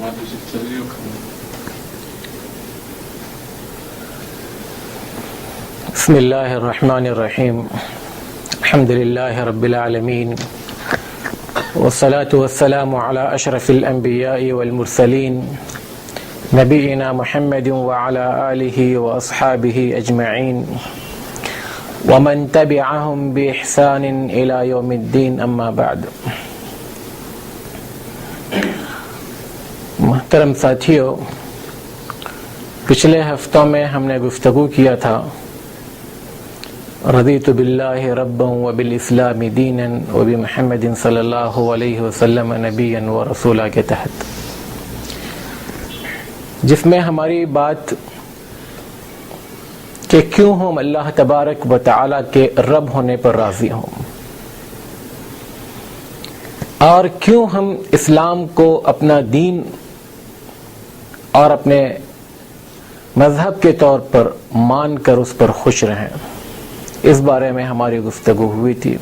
بسم اللہ الرحمن الرحیم الحمد للہ رب العالمین والصلاة والسلام علی اشرف الانبیاء والمرسلین نبینا محمد وعلی آلہ واصحابہ اجمعین ومن تبعهم بإحسان الى یوم الدین اما بعد۔ محترم ساتھیو، پچھلے ہفتوں میں ہم نے گفتگو کیا تھا رضیت باللہ ربا وبالاسلام دینا وبمحمد صلی اللہ علیہ وسلم نبیا ورسولا کے تحت، جس میں ہماری بات کہ کیوں ہم اللہ تبارک و تعالی کے رب ہونے پر راضی ہوں، اور کیوں ہم اسلام کو اپنا دین اور اپنے مذہب کے طور پر مان کر اس پر خوش رہیں، اس بارے میں ہماری گفتگو ہوئی تھی۔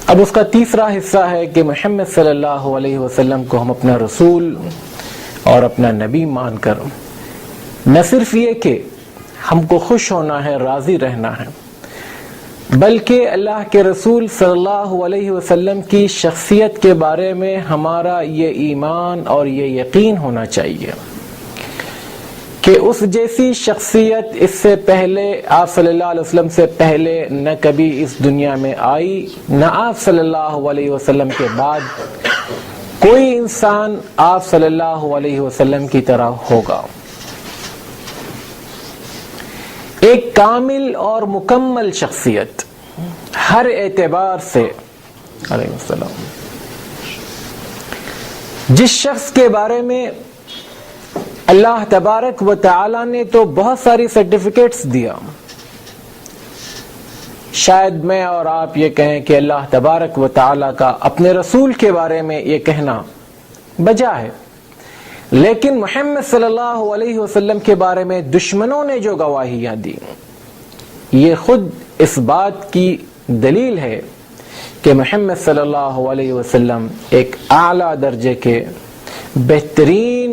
اب اس کا تیسرا حصہ ہے کہ محمد صلی اللہ علیہ وسلم کو ہم اپنا رسول اور اپنا نبی مان کر نہ صرف یہ کہ ہم کو خوش ہونا ہے، راضی رہنا ہے، بلکہ اللہ کے رسول صلی اللہ علیہ وسلم کی شخصیت کے بارے میں ہمارا یہ ایمان اور یہ یقین ہونا چاہیے کہ اس جیسی شخصیت اس سے پہلے آپ صلی اللہ علیہ وسلم سے پہلے نہ کبھی اس دنیا میں آئی، نہ آپ صلی اللہ علیہ وسلم کے بعد کوئی انسان آپ صلی اللہ علیہ وسلم کی طرح ہوگا۔ ایک کامل اور مکمل شخصیت ہر اعتبار سے، علیہ السلام، جس شخص کے بارے میں اللہ تبارک و تعالی نے تو بہت ساری سرٹیفکیٹس دیا، شاید میں اور آپ یہ کہیں کہ اللہ تبارک و تعالی کا اپنے رسول کے بارے میں یہ کہنا بجا ہے، لیکن محمد صلی اللہ علیہ وسلم کے بارے میں دشمنوں نے جو گواہیاں دی، یہ خود اس بات کی دلیل ہے کہ محمد صلی اللہ علیہ وسلم ایک اعلیٰ درجے کے بہترین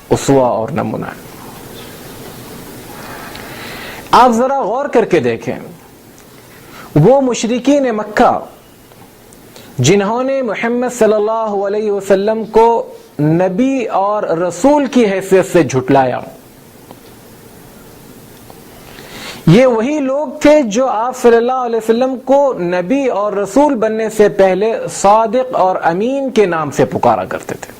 اسوہ اور نمونہ ہے۔ آپ ذرا غور کر کے دیکھیں، وہ مشرکین مکہ جنہوں نے محمد صلی اللہ علیہ وسلم کو نبی اور رسول کی حیثیت سے جھٹلایا، یہ وہی لوگ تھے جو آپ صلی اللہ علیہ وسلم کو نبی اور رسول بننے سے پہلے صادق اور امین کے نام سے پکارا کرتے تھے۔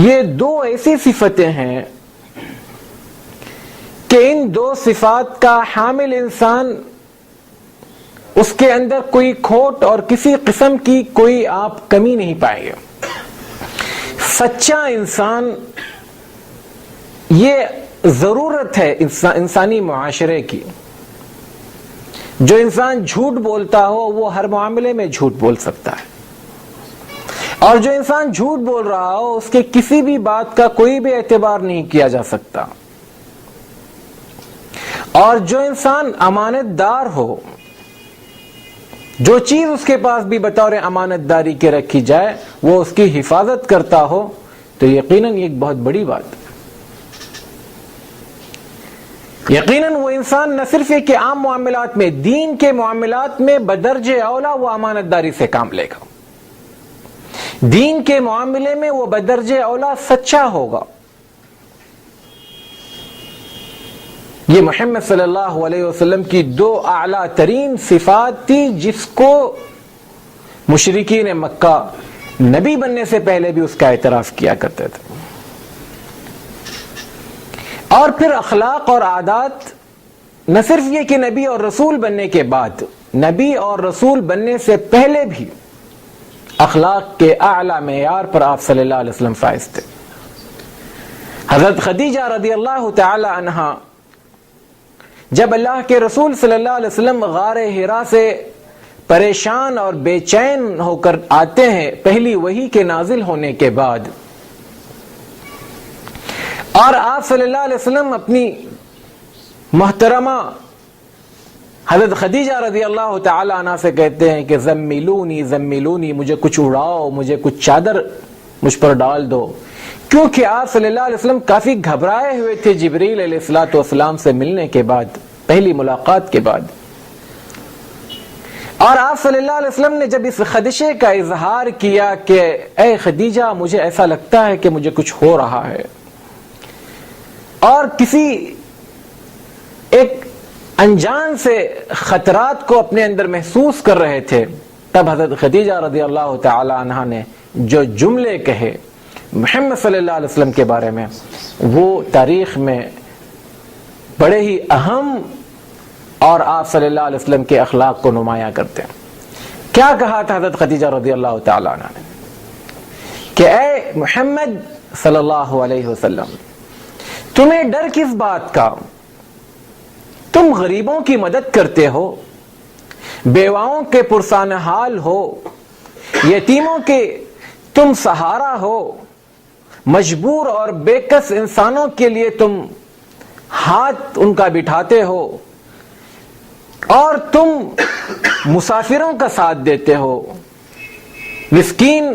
یہ دو ایسی صفتیں ہیں کہ ان دو صفات کا حامل انسان، اس کے اندر کوئی کھوٹ اور کسی قسم کی کوئی آپ کمی نہیں پائیں گے۔ سچا انسان، یہ ضرورت ہے انسانی معاشرے کی۔ جو انسان جھوٹ بولتا ہو وہ ہر معاملے میں جھوٹ بول سکتا ہے، اور جو انسان جھوٹ بول رہا ہو اس کے کسی بھی بات کا کوئی بھی اعتبار نہیں کیا جا سکتا، اور جو انسان امانت دار ہو، جو چیز اس کے پاس بھی بطور امانت داری کے رکھی جائے وہ اس کی حفاظت کرتا ہو، تو یقیناً ایک بہت بڑی بات ہے۔ یقیناً وہ انسان نہ صرف ایک عام معاملات میں، دین کے معاملات میں بدرج اولا وہ امانت داری سے کام لے گا، دین کے معاملے میں وہ بدرج اولا سچا ہوگا۔ یہ محمد صلی اللہ علیہ وسلم کی دو اعلیٰ ترین صفات تھی جس کو مشرکین مکہ نبی بننے سے پہلے بھی اس کا اعتراف کیا کرتے تھے۔ اور پھر اخلاق اور عادات، نہ صرف یہ کہ نبی اور رسول بننے کے بعد، نبی اور رسول بننے سے پہلے بھی اخلاق کے اعلیٰ معیار پر آپ صلی اللہ علیہ وسلم فائز تھے۔ حضرت خدیجہ رضی اللہ تعالی عنہا جب اللہ کے رسول صلی اللہ علیہ وسلم غار حرا سے پریشان اور بے چین ہو کر آتے ہیں پہلی وحی کے نازل ہونے کے بعد، اور آپ صلی اللہ علیہ وسلم اپنی محترمہ حضرت خدیجہ رضی اللہ تعالی عنہ سے کہتے ہیں کہ زمیلونی زمیلونی، مجھے کچھ اڑاؤ، مجھے کچھ چادر مجھ پر ڈال دو، کیونکہ آپ صلی اللہ علیہ وسلم کافی گھبرائے ہوئے تھے جبریل علیہ الصلوۃ والسلام سے ملنے کے بعد، پہلی ملاقات کے بعد. اور آپ صلی اللہ علیہ وسلم نے جب اس خدشے کا اظہار کیا کہ اے خدیجہ مجھے ایسا لگتا ہے کہ مجھے کچھ ہو رہا ہے، اور کسی ایک انجان سے خطرات کو اپنے اندر محسوس کر رہے تھے، تب حضرت خدیجہ رضی اللہ تعالی عنہا نے جو جملے کہے محمد صلی اللہ علیہ وسلم کے بارے میں، وہ تاریخ میں بڑے ہی اہم اور آپ صلی اللہ علیہ وسلم کے اخلاق کو نمایاں کرتے ہیں. کیا کہا تھا حضرت خدیجہ رضی اللہ تعالی عنہا نے کہ اے محمد صلی اللہ علیہ وسلم، تمہیں ڈر کس بات کا؟ تم غریبوں کی مدد کرتے ہو، بیواؤں کے پرسان حال ہو، یتیموں کے تم سہارا ہو، مجبور اور بے کس انسانوں کے لیے تم ہاتھ ان کا بٹھاتے ہو، اور تم مسافروں کا ساتھ دیتے ہو، مسکین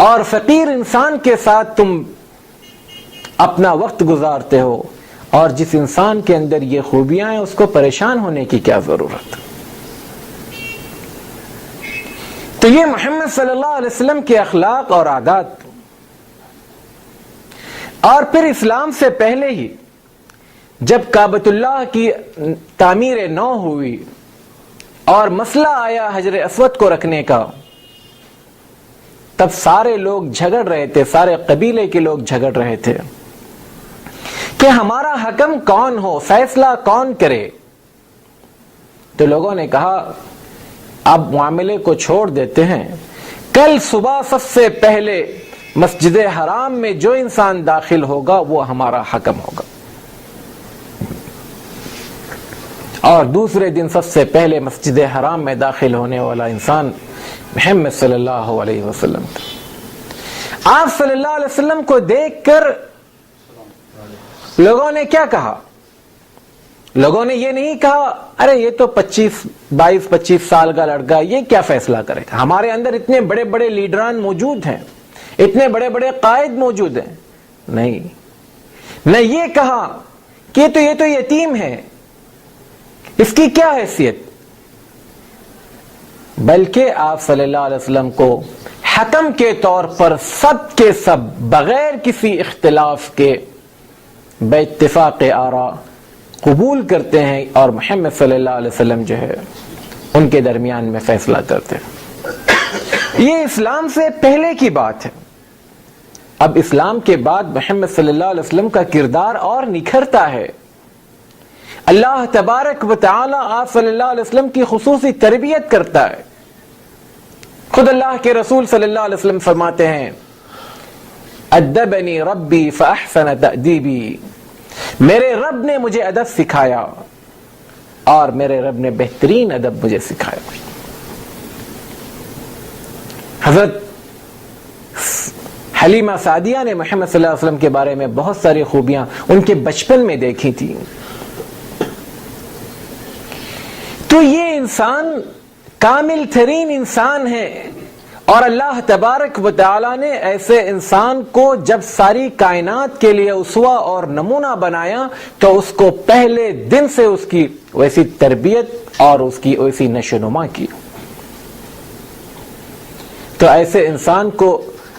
اور فقیر انسان کے ساتھ تم اپنا وقت گزارتے ہو، اور جس انسان کے اندر یہ خوبیاں ہیں اس کو پریشان ہونے کی کیا ضرورت؟ تو یہ محمد صلی اللہ علیہ وسلم کے اخلاق اور عادات. اور پھر اسلام سے پہلے ہی جب کعبۃ اللہ کی تعمیر نو ہوئی اور مسئلہ آیا حجر اسود کو رکھنے کا، تب سارے لوگ جھگڑ رہے تھے، سارے قبیلے کے لوگ جھگڑ رہے تھے کہ ہمارا حکم کون ہو، فیصلہ کون کرے. تو لوگوں نے کہا اب معاملے کو چھوڑ دیتے ہیں، کل صبح سب سے پہلے مسجد حرام میں جو انسان داخل ہوگا وہ ہمارا حکم ہوگا، اور دوسرے دن سب سے پہلے مسجد حرام میں داخل ہونے والا انسان محمد صلی اللہ علیہ وسلم. آپ صلی اللہ علیہ وسلم کو دیکھ کر لوگوں نے کیا کہا؟ لوگوں نے یہ نہیں کہا ارے یہ تو 22-25 سال کا لڑکا، یہ کیا فیصلہ کرے گا، ہمارے اندر اتنے بڑے بڑے لیڈران موجود ہیں، اتنے بڑے بڑے قائد موجود ہیں. نہیں، نہ یہ کہا کہ یہ تو یتیم ہے، اس کی کیا حیثیت، بلکہ آپ صلی اللہ علیہ وسلم کو حکم کے طور پر سب کے سب بغیر کسی اختلاف کے بے اتفاق آراء قبول کرتے ہیں، اور محمد صلی اللہ علیہ وسلم جو ہے ان کے درمیان میں فیصلہ کرتے ہیں. یہ اسلام سے پہلے کی بات ہے. اب اسلام کے بعد محمد صلی اللہ علیہ وسلم کا کردار اور نکھرتا ہے. اللہ تبارک و تعالی آپ صلی اللہ علیہ وسلم کی خصوصی تربیت کرتا ہے. خود اللہ کے رسول صلی اللہ علیہ وسلم فرماتے ہیں ادبنی ربی فاحسن تأدیبی، میرے رب نے مجھے ادب سکھایا اور میرے رب نے بہترین ادب مجھے سکھایا. حضرت حلیمہ سعدیہ نے محمد صلی اللہ علیہ وسلم کے بارے میں بہت ساری خوبیاں ان کے بچپن میں دیکھی تھی. تو یہ انسان کامل ترین انسان ہے، اور اللہ تبارک و تعالی نے ایسے انسان کو جب ساری کائنات کے لیے اسوہ اور نمونہ بنایا تو اس کو پہلے دن سے اس کی ویسی تربیت اور اس کی ویسی نشو و نما کی. تو ایسے انسان کو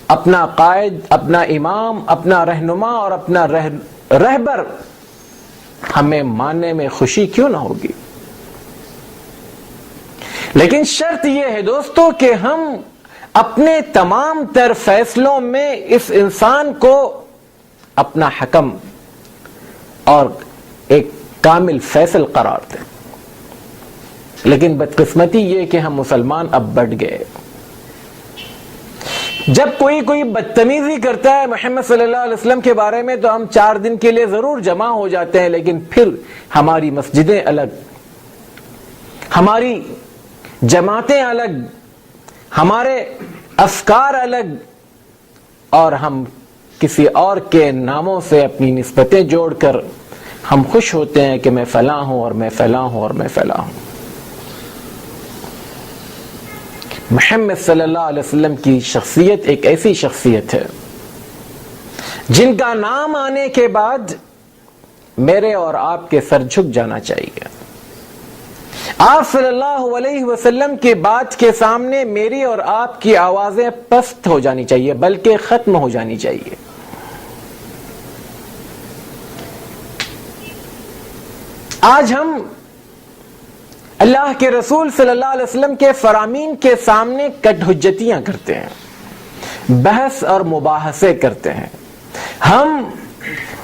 اپنا قائد، اپنا امام، اپنا رہنما اور اپنا رہبر ہمیں ماننے میں خوشی کیوں نہ ہوگی. لیکن شرط یہ ہے دوستو کہ ہم اپنے تمام تر فیصلوں میں اس انسان کو اپنا حکم اور ایک کامل فیصل قرار دیں. لیکن بدقسمتی یہ کہ ہم مسلمان اب بڑھ گئے. جب کوئی بدتمیزی کرتا ہے محمد صلی اللہ علیہ وسلم کے بارے میں تو ہم 4 دن کے لیے ضرور جمع ہو جاتے ہیں، لیکن پھر ہماری مسجدیں الگ، ہماری جماعتیں الگ، ہمارے افکار الگ، اور ہم کسی اور کے ناموں سے اپنی نسبتیں جوڑ کر ہم خوش ہوتے ہیں کہ میں فلاں ہوں اور میں فلاں ہوں اور میں فلاں ہوں. محمد صلی اللہ علیہ وسلم کی شخصیت ایک ایسی شخصیت ہے جن کا نام آنے کے بعد میرے اور آپ کے سر جھک جانا چاہیے. آپ صلی اللہ علیہ وسلم کی بات کے سامنے میری اور آپ کی آوازیں پست ہو جانی چاہیے، بلکہ ختم ہو جانی چاہیے. آج ہم اللہ کے رسول صلی اللہ علیہ وسلم کے فرامین کے سامنے کٹ حجتیاں کرتے ہیں، بحث اور مباحثے کرتے ہیں. ہم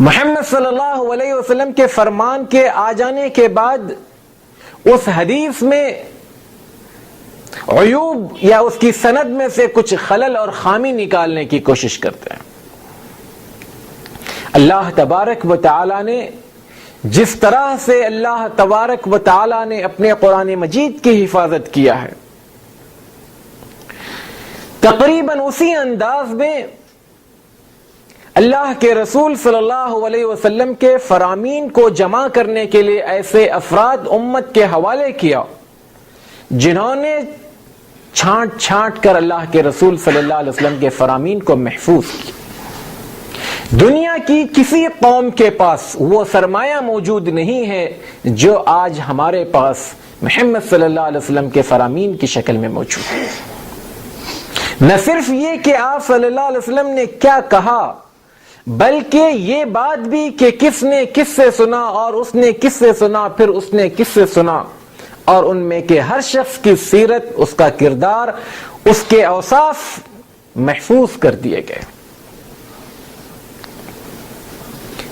محمد صلی اللہ علیہ وسلم کے فرمان کے آ جانے کے بعد اس حدیث میں عیوب یا اس کی سند میں سے کچھ خلل اور خامی نکالنے کی کوشش کرتے ہیں. اللہ تبارک و تعالی نے جس طرح سے اللہ تبارک و تعالی نے اپنے قرآن مجید کی حفاظت کیا ہے، تقریباً اسی انداز میں اللہ کے رسول صلی اللہ علیہ وسلم کے فرامین کو جمع کرنے کے لیے ایسے افراد امت کے حوالے کیا جنہوں نے چھانٹ چھانٹ کر اللہ کے رسول صلی اللہ علیہ وسلم کے فرامین کو محفوظ کیا. دنیا کی کسی قوم کے پاس وہ سرمایہ موجود نہیں ہے جو آج ہمارے پاس محمد صلی اللہ علیہ وسلم کے فرامین کی شکل میں موجود ہے. نہ صرف یہ کہ آپ صلی اللہ علیہ وسلم نے کیا کہا، بلکہ یہ بات بھی کہ کس نے کس سے سنا اور اس نے کس سے سنا، پھر اس نے کس سے سنا، اور ان میں کہ ہر شخص کی سیرت، اس کا کردار، اس کے اوصاف محفوظ کر دیے گئے.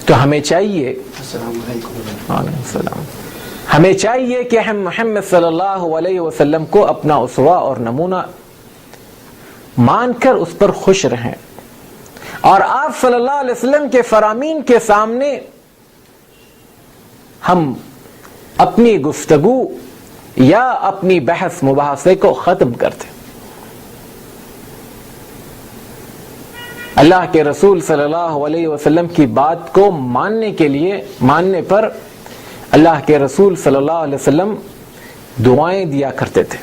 تو ہمیں چاہیے ہمیں چاہیے کہ ہم محمد صلی اللہ علیہ وسلم کو اپنا اسوہ اور نمونہ مان کر اس پر خوش رہیں، اور آپ صلی اللہ علیہ وسلم کے فرامین کے سامنے ہم اپنی گفتگو یا اپنی بحث مباحثے کو ختم کرتے. اللہ کے رسول صلی اللہ علیہ وسلم کی بات کو ماننے پر اللہ کے رسول صلی اللہ علیہ وسلم دعائیں دیا کرتے تھے.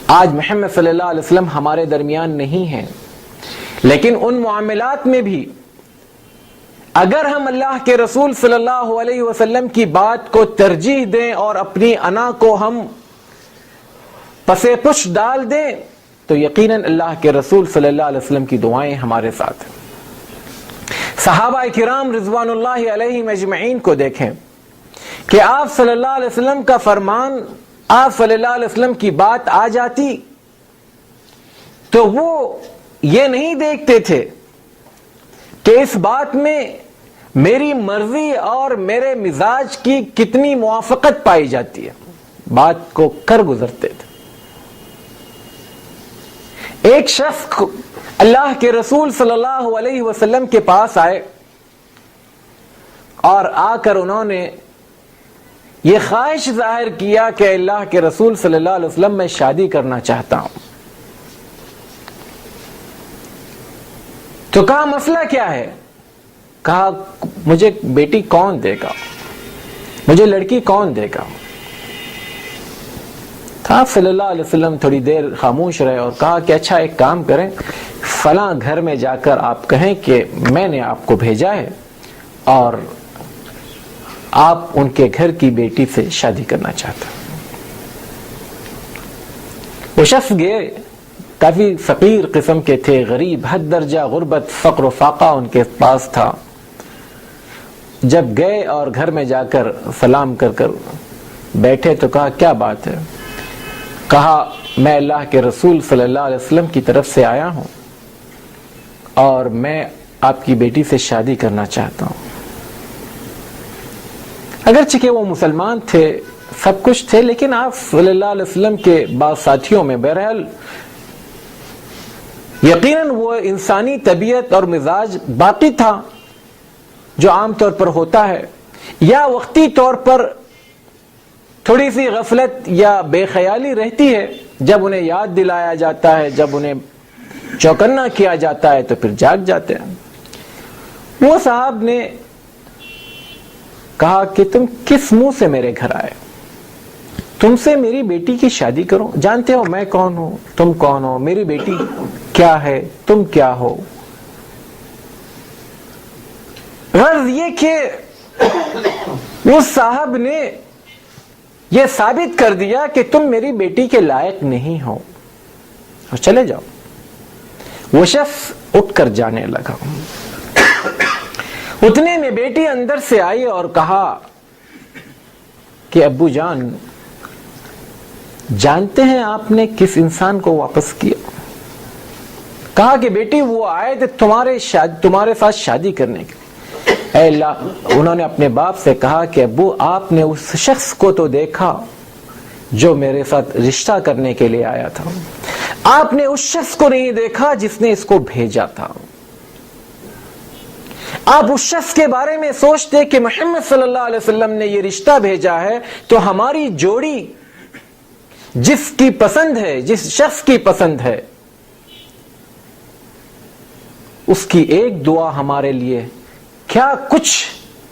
آج محمد صلی اللہ علیہ وسلم ہمارے درمیان نہیں ہیں، لیکن ان معاملات میں بھی اگر ہم اللہ کے رسول صلی اللہ علیہ وسلم کی بات کو ترجیح دیں اور اپنی انا کو ہم پسے پش ڈال دیں تو یقیناً اللہ کے رسول صلی اللہ علیہ وسلم کی دعائیں ہمارے ساتھ ہیں. صحابہ کرام رضوان اللہ علیہم اجمعین کو دیکھیں کہ آپ صلی اللہ علیہ وسلم کا فرمان، آپ صلی اللہ علیہ وسلم کی بات آ جاتی تو وہ یہ نہیں دیکھتے تھے کہ اس بات میں میری مرضی اور میرے مزاج کی کتنی موافقت پائی جاتی ہے، بات کو کر گزرتے تھے. ایک شخص اللہ کے رسول صلی اللہ علیہ وسلم کے پاس آئے اور آ کر انہوں نے یہ خواہش ظاہر کیا کہ اللہ کے رسول صلی اللہ علیہ وسلم میں شادی کرنا چاہتا ہوں. تو کہا مسئلہ کیا ہے؟ کہا مجھے بیٹی کون دے گا، مجھے لڑکی کون دے گا؟ آپ صلی اللہ علیہ وسلم تھوڑی دیر خاموش رہے اور کہا کہ اچھا ایک کام کریں، فلاں گھر میں جا کر آپ کہیں کہ میں نے آپ کو بھیجا ہے اور آپ ان کے گھر کی بیٹی سے شادی کرنا چاہتا. وہ شخص گئے، کافی فقیر قسم کے تھے، غریب، حد درجہ غربت، فقر و فاقہ ان کے پاس تھا. جب گئے اور گھر میں جا کر سلام کر کر بیٹھے تو کہا کیا بات ہے؟ کہا میں اللہ کے رسول صلی اللہ علیہ وسلم کی طرف سے آیا ہوں اور میں آپ کی بیٹی سے شادی کرنا چاہتا ہوں. اگرچہ کہ وہ مسلمان تھے، سب کچھ تھے، لیکن آپ صلی اللہ علیہ وسلم کے بعض ساتھیوں میں بہرحال یقیناً وہ انسانی طبیعت اور مزاج باقی تھا جو عام طور پر ہوتا ہے، یا وقتی طور پر تھوڑی سی غفلت یا بے خیالی رہتی ہے. جب انہیں یاد دلایا جاتا ہے، جب انہیں چوکنا کیا جاتا ہے تو پھر جاگ جاتے ہیں. وہ صاحب نے کہا کہ تم کس منہ سے میرے گھر آئے؟ تم سے میری بیٹی کی شادی کروں؟ جانتے ہو میں کون ہوں، تم کون ہو، میری بیٹی کیا ہے، تم کیا ہو؟ غرض یہ کہ اس صاحب نے یہ ثابت کر دیا کہ تم میری بیٹی کے لائق نہیں ہو اور چلے جاؤ. وہ شخص اٹھ کر جانے لگا. اتنے میں بیٹی اندر سے آئی اور کہا کہ ابو جان، جانتے ہیں آپ نے کس انسان کو واپس کیا؟ کہا کہ بیٹی وہ آئے تھے تمہارے ساتھ شادی کرنے کے لیے. اے اللہ، انہوں نے اپنے باپ سے کہا کہ ابو آپ نے اس شخص کو تو دیکھا جو میرے ساتھ رشتہ کرنے کے لیے آیا تھا، آپ نے اس شخص کو نہیں دیکھا جس نے اس کو بھیجا تھا. آپ اس شخص کے بارے میں سوچتے کہ محمد صلی اللہ علیہ وسلم نے یہ رشتہ بھیجا ہے تو ہماری جوڑی جس کی پسند ہے، جس شخص کی پسند ہے، اس کی ایک دعا ہمارے لیے کیا کچھ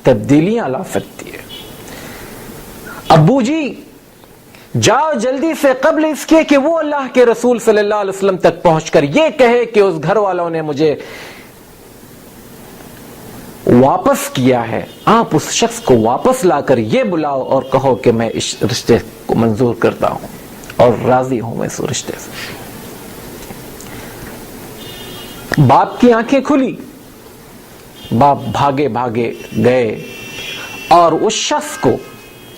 تبدیلیاں لا سکتی ہے. ابو جی جاؤ جلدی سے، قبل اس کے کہ وہ اللہ کے رسول صلی اللہ علیہ وسلم تک پہنچ کر یہ کہے کہ اس گھر والوں نے مجھے واپس کیا ہے. آپ اس شخص کو واپس لا کر یہ بلاؤ اور کہو کہ میں اس رشتے کو منظور کرتا ہوں اور راضی ہوں میں اس رشتے سے. باپ کی آنکھیں کھلی، باپ بھاگے بھاگے گئے اور اس شخص کو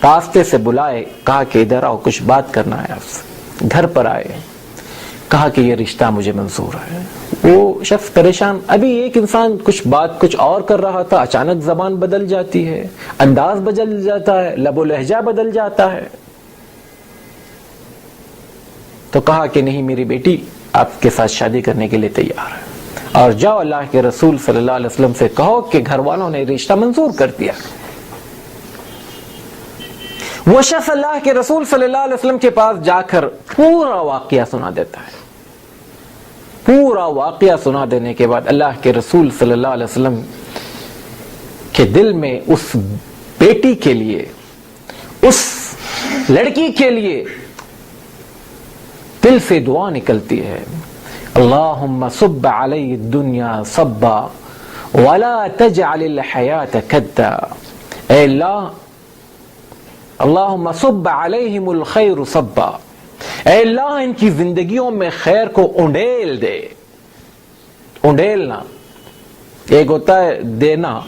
راستے سے بلائے، کہا کہ ادھر آؤ، کچھ بات کرنا ہے آپ سے. گھر پر آئے، کہا کہ یہ رشتہ مجھے منظور ہے. وہ شخص پریشان، ابھی ایک انسان کچھ اور کر رہا تھا، اچانک زبان بدل جاتی ہے، انداز بدل جاتا ہے، لب و لہجہ بدل جاتا ہے. تو کہا کہ نہیں، میری بیٹی آپ کے ساتھ شادی کرنے کے لیے تیار ہے، اور جاؤ اللہ کے رسول صلی اللہ علیہ وسلم سے کہو کہ گھر والوں نے رشتہ منظور کر دیا. وہ شخص اللہ کے رسول صلی اللہ علیہ وسلم کے پاس جا کر پورا واقعہ سنا دیتا ہے. پورا واقعہ سنا دینے کے بعد اللہ کے رسول صلی اللہ علیہ وسلم کے دل میں اس بیٹی کے لیے، اس لڑکی کے لیے دل سے دعا نکلتی ہے، اللہم صب علی الدنیا صبا ولا تجعل الحیات کدا. اے اللہ، اللہم صب علیہم الخیر صبا، اے اللہ ان کی زندگیوں میں خیر کو انڈیل دے. انڈیلنا ایک ہوتا ہے دینا،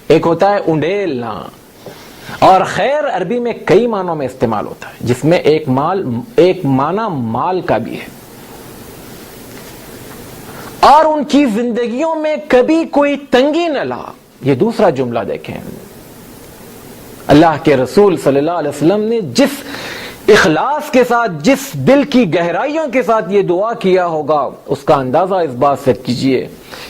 ایک ہوتا ہے انڈیلنا. اور خیر عربی میں کئی معنوں میں استعمال ہوتا ہے، جس میں ایک معنی مال کا بھی ہے. اور ان کی زندگیوں میں کبھی کوئی تنگی نہ لا. یہ دوسرا جملہ دیکھیں، اللہ کے رسول صلی اللہ علیہ وسلم نے جس اخلاص کے ساتھ، جس دل کی گہرائیوں کے ساتھ یہ دعا کیا ہوگا، اس کا اندازہ اس بات سے کیجئے.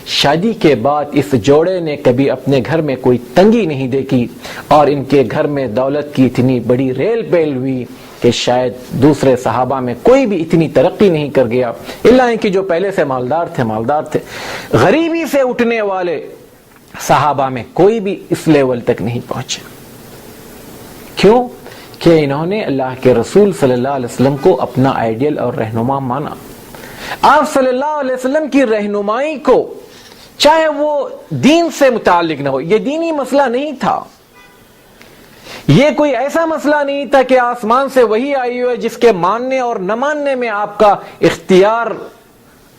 شادی کے بعد اس جوڑے نے کبھی اپنے گھر میں کوئی تنگی نہیں دیکھی، اور ان کے گھر میں دولت کی اتنی بڑی ریل پیل ہوئی کہ شاید دوسرے صحابہ میں کوئی بھی اتنی ترقی نہیں کر گیا، الا ان کی جو پہلے سے مالدار تھے. غریبی سے اٹھنے والے صحابہ میں کوئی بھی اس لیول تک نہیں پہنچے. کیوں؟ کہ انہوں نے اللہ کے رسول صلی اللہ علیہ وسلم کو اپنا آئیڈیل اور رہنما مانا. آپ صلی اللہ علیہ وسلم کی رہنمائی کو، چاہے وہ دین سے متعلق نہ ہو، یہ دینی مسئلہ نہیں تھا، یہ کوئی ایسا مسئلہ نہیں تھا کہ آسمان سے وہی آئی ہوئی ہے جس کے ماننے اور نہ ماننے میں آپ کا اختیار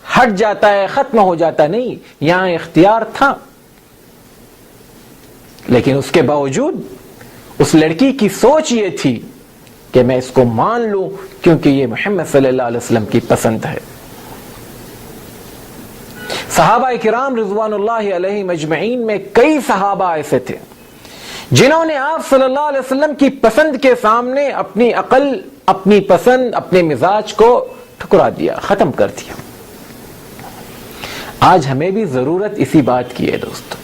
ہٹ جاتا ہے، ختم ہو جاتا ہے. نہیں، یہاں اختیار تھا، لیکن اس کے باوجود اس لڑکی کی سوچ یہ تھی کہ میں اس کو مان لوں کیونکہ یہ محمد صلی اللہ علیہ وسلم کی پسند ہے. صحابہ کرام رضوان اللہ علیہم اجمعین میں کئی صحابہ ایسے تھے جنہوں نے آپ صلی اللہ علیہ وسلم کی پسند کے سامنے اپنی عقل، اپنی پسند، اپنے مزاج کو ٹھکرا دیا، ختم کر دیا. آج ہمیں بھی ضرورت اسی بات کی ہے دوستو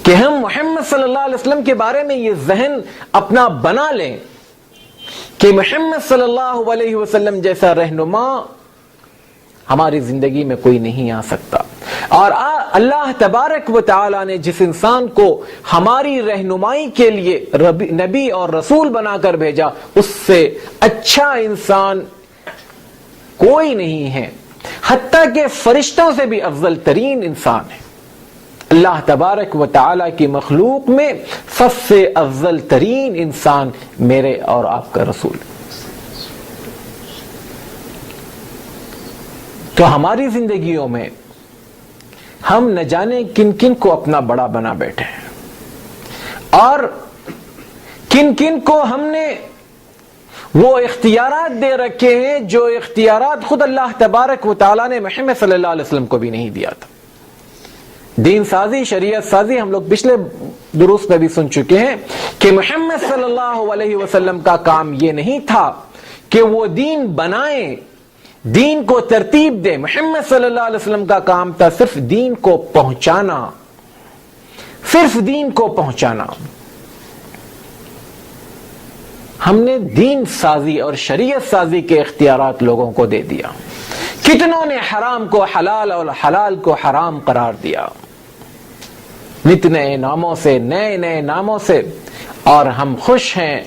کہ ہم محمد صلی اللہ علیہ وسلم کے بارے میں یہ ذہن اپنا بنا لیں کہ محمد صلی اللہ علیہ وسلم جیسا رہنما ہماری زندگی میں کوئی نہیں آ سکتا. اور اللہ تبارک و تعالی نے جس انسان کو ہماری رہنمائی کے لیے نبی اور رسول بنا کر بھیجا، اس سے اچھا انسان کوئی نہیں ہے، حتیٰ کہ فرشتوں سے بھی افضل ترین انسان ہے. اللہ تبارک و تعالی کی مخلوق میں سب سے افضل ترین انسان میرے اور آپ کا رسول. تو ہماری زندگیوں میں ہم نہ جانے کن کن کو اپنا بڑا بنا بیٹھے ہیں اور کن کن کو ہم نے وہ اختیارات دے رکھے ہیں جو اختیارات خود اللہ تبارک و تعالیٰ نے محمد صلی اللہ علیہ وسلم کو بھی نہیں دیا تھا. دین سازی، شریعت سازی ہم لوگ پچھلے دروس میں بھی سن چکے ہیں کہ محمد صلی اللہ علیہ وسلم کا کام یہ نہیں تھا کہ وہ دین بنائیں، دین کو ترتیب دے. محمد صلی اللہ علیہ وسلم کا کام تھا صرف دین کو پہنچانا، صرف دین کو پہنچانا. ہم نے دین سازی اور شریعت سازی کے اختیارات لوگوں کو دے دیا. کتنوں نے حرام کو حلال اور حلال کو حرام قرار دیا، نت نئے ناموں سے، نئے نئے ناموں سے. اور ہم خوش ہیں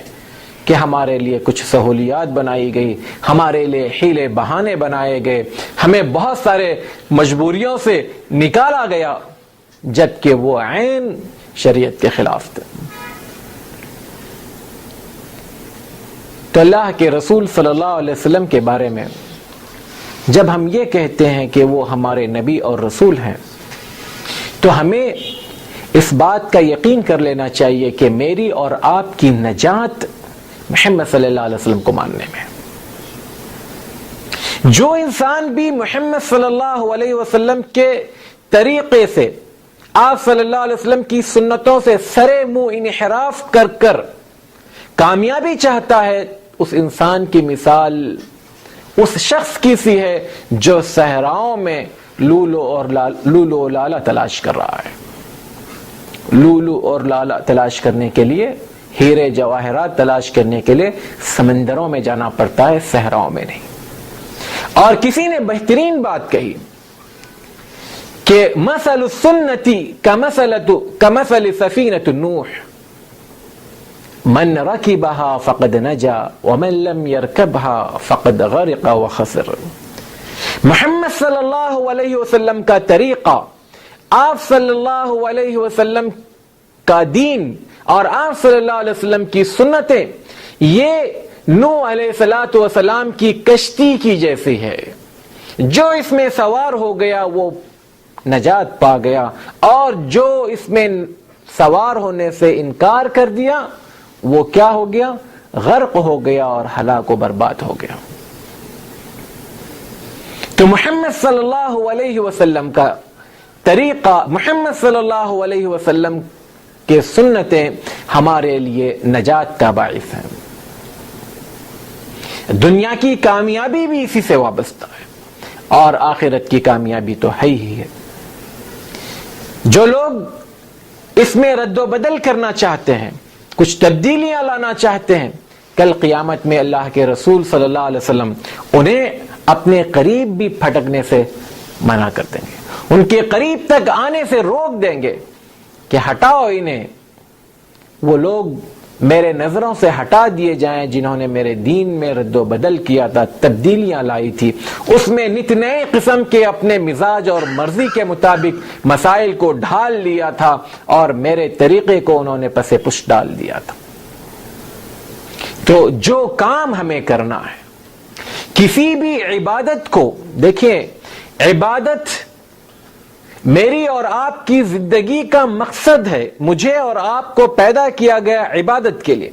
کہ ہمارے لیے کچھ سہولیات بنائی گئی، ہمارے لیے حیلے بہانے بنائے گئے، ہمیں بہت سارے مجبوریوں سے نکالا گیا، جبکہ وہ عین شریعت کے خلاف تھے. تو اللہ کے رسول صلی اللہ علیہ وسلم کے بارے میں جب ہم یہ کہتے ہیں کہ وہ ہمارے نبی اور رسول ہیں تو ہمیں اس بات کا یقین کر لینا چاہیے کہ میری اور آپ کی نجات محمد صلی اللہ علیہ وسلم کو ماننے میں. جو انسان بھی محمد صلی اللہ علیہ وسلم کے طریقے سے، آپ صلی اللہ علیہ وسلم کی سنتوں سے سرے منہ انحراف کر کر کامیابی چاہتا ہے، اس انسان کی مثال اس شخص کی سی ہے جو صحراؤں میں لولو اور لالا تلاش کر رہا ہے. لولو اور لالا تلاش کرنے کے لیے، ہیرے جواہرات تلاش کرنے کے لیے سمندروں میں جانا پڑتا ہے، صحراؤں میں نہیں. اور کسی نے بہترین بات کہی کہ مثل السنتی کمثل سفینۃ نوح من رکبها فقد نجا ومن لم يركبها فقد غرق وخسر. محمد صلی اللہ علیہ وسلم کا طریقہ، آپ صلی اللہ علیہ وسلم کا دین اور آپ صلی اللہ علیہ وسلم کی سنتیں یہ نوح علیہ السلام کی کشتی کی جیسی ہے. جو اس میں سوار ہو گیا وہ نجات پا گیا، اور جو اس میں سوار ہونے سے انکار کر دیا وہ کیا ہو گیا؟ غرق ہو گیا اور ہلاک و برباد ہو گیا. تو محمد صلی اللہ علیہ وسلم کا طریقہ، محمد صلی اللہ علیہ وسلم کے سنتیں ہمارے لیے نجات کا باعث ہیں. دنیا کی کامیابی بھی اسی سے وابستہ ہے اور آخرت کی کامیابی تو ہے ہی ہے. جو لوگ اس میں رد و بدل کرنا چاہتے ہیں، کچھ تبدیلیاں لانا چاہتے ہیں، کل قیامت میں اللہ کے رسول صلی اللہ علیہ وسلم انہیں اپنے قریب بھی پھٹکنے سے منع کر دیں گے، ان کے قریب تک آنے سے روک دیں گے کہ ہٹاؤ انہیں. وہ لوگ میرے نظروں سے ہٹا دیے جائیں جنہوں نے میرے دین میں رد و بدل کیا تھا، تبدیلیاں لائی تھی، اس میں نت نئے قسم کے اپنے مزاج اور مرضی کے مطابق مسائل کو ڈھال لیا تھا اور میرے طریقے کو انہوں نے پس پش ڈال دیا تھا. تو جو کام ہمیں کرنا ہے، کسی بھی عبادت کو، دیکھیں عبادت میری اور آپ کی زندگی کا مقصد ہے. مجھے اور آپ کو پیدا کیا گیا عبادت کے لیے،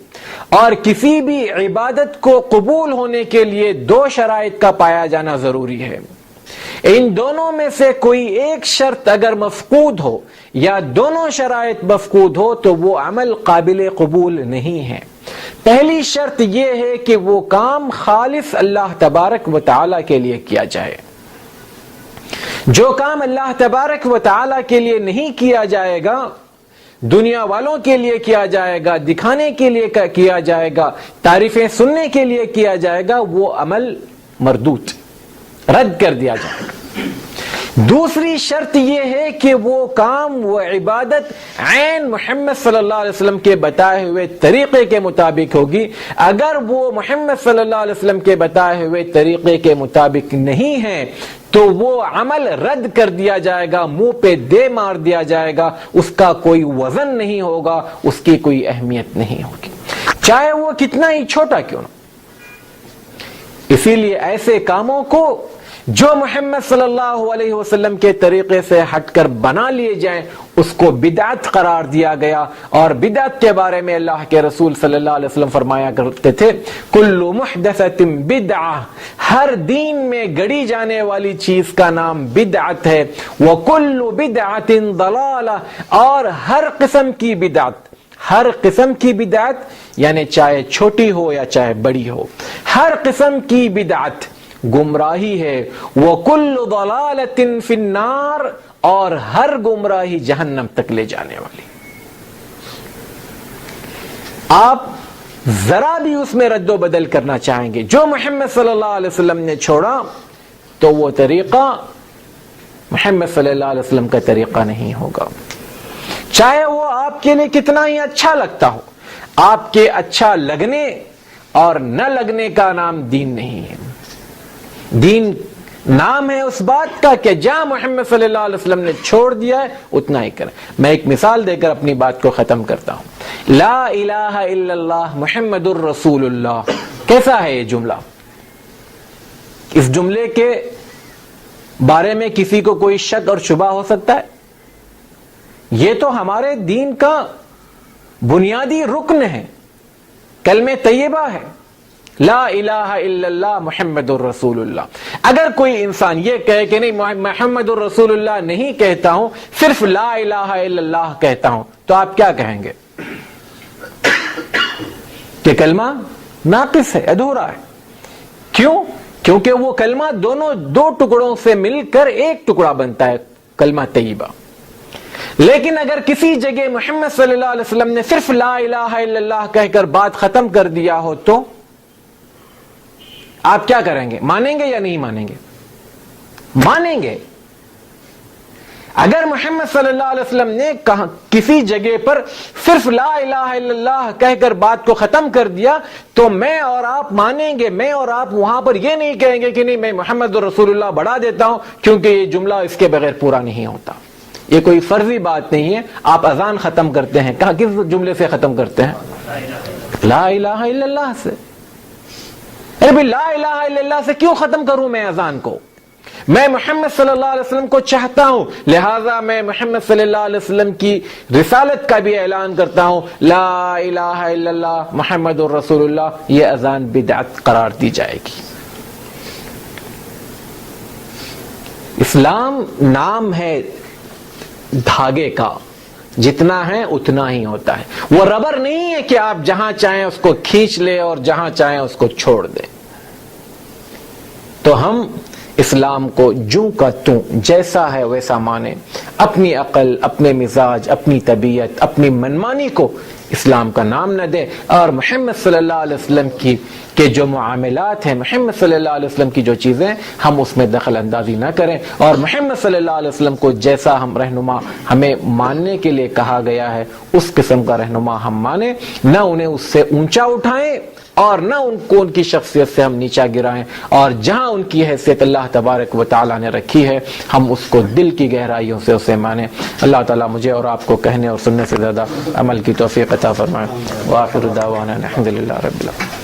اور کسی بھی عبادت کو قبول ہونے کے لیے دو شرائط کا پایا جانا ضروری ہے. ان دونوں میں سے کوئی ایک شرط اگر مفقود ہو یا دونوں شرائط مفقود ہو تو وہ عمل قابل قبول نہیں ہے. پہلی شرط یہ ہے کہ وہ کام خالص اللہ تبارک و تعالی کے لیے کیا جائے. جو کام اللہ تبارک و تعالی کے لیے نہیں کیا جائے گا، دنیا والوں کے لیے کیا جائے گا، دکھانے کے لیے کیا جائے گا، تعریفیں سننے کے لیے کیا جائے گا، وہ عمل مردود، رد کر دیا جائے گا. دوسری شرط یہ ہے کہ وہ کام، وہ عبادت عین محمد صلی اللہ علیہ وسلم کے بتائے ہوئے طریقے کے مطابق ہوگی. اگر وہ محمد صلی اللہ علیہ وسلم کے بتائے ہوئے طریقے کے مطابق نہیں ہے تو وہ عمل رد کر دیا جائے گا، منہ پہ دے مار دیا جائے گا، اس کا کوئی وزن نہیں ہوگا، اس کی کوئی اہمیت نہیں ہوگی، چاہے وہ کتنا ہی چھوٹا کیوں نہ۔ اسی لیے ایسے کاموں کو جو محمد صلی اللہ علیہ وسلم کے طریقے سے ہٹ کر بنا لیے جائیں اس کو بدعت قرار دیا گیا، اور بدعت کے بارے میں اللہ کے رسول صلی اللہ علیہ وسلم فرمایا کرتے تھے کل محدثۃ بدعہ، ہر دین میں گڑی جانے والی چیز کا نام بدعت ہے، وکل بدعت ضلالہ، اور ہر قسم کی بدعت، ہر قسم کی بدعت یعنی چاہے چھوٹی ہو یا چاہے بڑی ہو، ہر قسم کی بدعت گمراہی ہے، وَكُلُّ ضَلَالَةٍ فِي النَّارِ، اور ہر گمراہی جہنم تک لے جانے والی۔ آپ ذرا بھی اس میں رد و بدل کرنا چاہیں گے، جو محمد صلی اللہ علیہ وسلم نے چھوڑا تو وہ طریقہ محمد صلی اللہ علیہ وسلم کا طریقہ نہیں ہوگا، چاہے وہ آپ کے لیے کتنا ہی اچھا لگتا ہو۔ آپ کے اچھا لگنے اور نہ لگنے کا نام دین نہیں ہے، دین نام ہے اس بات کا کہ جہاں محمد صلی اللہ علیہ وسلم نے چھوڑ دیا ہے اتنا ہی کریں۔ میں ایک مثال دے کر اپنی بات کو ختم کرتا ہوں۔ لا الہ الا اللہ محمد الرسول اللہ، کیسا ہے یہ جملہ؟ اس جملے کے بارے میں کسی کو کوئی شک اور شبہ ہو سکتا ہے؟ یہ تو ہمارے دین کا بنیادی رکن ہے، کلمہ طیبہ ہے، لا الہ الا اللہ محمد الرسول اللہ۔ اگر کوئی انسان یہ کہے کہ نہیں محمد الرسول اللہ نہیں کہتا ہوں، صرف لا الہ الا اللہ کہتا ہوں، تو آپ کیا کہیں گے؟ کہ کلمہ ناقص ہے، ادھورا ہے۔ کیوں؟ کیونکہ وہ کلمہ دو ٹکڑوں سے مل کر ایک ٹکڑا بنتا ہے، کلمہ طیبہ۔ لیکن اگر کسی جگہ محمد صلی اللہ علیہ وسلم نے صرف لا الہ الا اللہ کہہ کر بات ختم کر دیا ہو تو آپ کیا کریں گے؟ مانیں گے یا نہیں مانیں گے؟ مانیں گے۔ اگر محمد صلی اللہ علیہ وسلم نے کسی جگہ پر صرف لا الہ الا اللہ کہہ کر بات کو ختم کر دیا تو میں اور آپ مانیں گے، میں اور آپ وہاں پر یہ نہیں کہیں گے کہ نہیں میں محمد رسول اللہ بڑھا دیتا ہوں کیونکہ یہ جملہ اس کے بغیر پورا نہیں ہوتا۔ یہ کوئی فرضی بات نہیں ہے۔ آپ اذان ختم کرتے ہیں، کہاں کس جملے سے ختم کرتے ہیں؟ لا الہ الا اللہ سے۔ ارے بھائی لا الہ الا اللہ سے کیوں ختم کروں میں اذان کو؟ میں محمد صلی اللہ علیہ وسلم کو چاہتا ہوں، لہذا میں محمد صلی اللہ علیہ وسلم کی رسالت کا بھی اعلان کرتا ہوں، لا الہ الا اللہ محمد الرسول اللہ۔ یہ اذان بدعت قرار دی جائے گی۔ اسلام نام ہے دھاگے کا، جتنا ہے اتنا ہی ہوتا ہے، وہ ربر نہیں ہے کہ آپ جہاں چاہیں اس کو کھینچ لیں اور جہاں چاہیں اس کو چھوڑ دیں۔ تو ہم اسلام کو جوں کا توں جیسا ہے ویسا مانیں، اپنی عقل، اپنے مزاج، اپنی طبیعت، اپنی منمانی کو اسلام کا نام نہ دیں، اور محمد صلی اللہ علیہ وسلم کے جو معاملات ہیں، محمد صلی اللہ علیہ وسلم کی جو چیزیں ہم اس میں دخل اندازی نہ کریں، اور محمد صلی اللہ علیہ وسلم کو جیسا ہم رہنما ہمیں ماننے کے لیے کہا گیا ہے اس قسم کا رہنما ہم مانیں، نہ انہیں اس سے اونچا اٹھائیں اور نہ ان کو ان کی شخصیت سے ہم نیچا گرائیں، اور جہاں ان کی حیثیت اللہ تبارک و تعالی نے رکھی ہے ہم اس کو دل کی گہرائیوں سے اسے مانیں۔ اللہ تعالیٰ مجھے اور آپ کو کہنے اور سننے سے زیادہ عمل کی توفیق عطا فرمائے۔ وآخر دعوانا الحمد للہ رب العالمین۔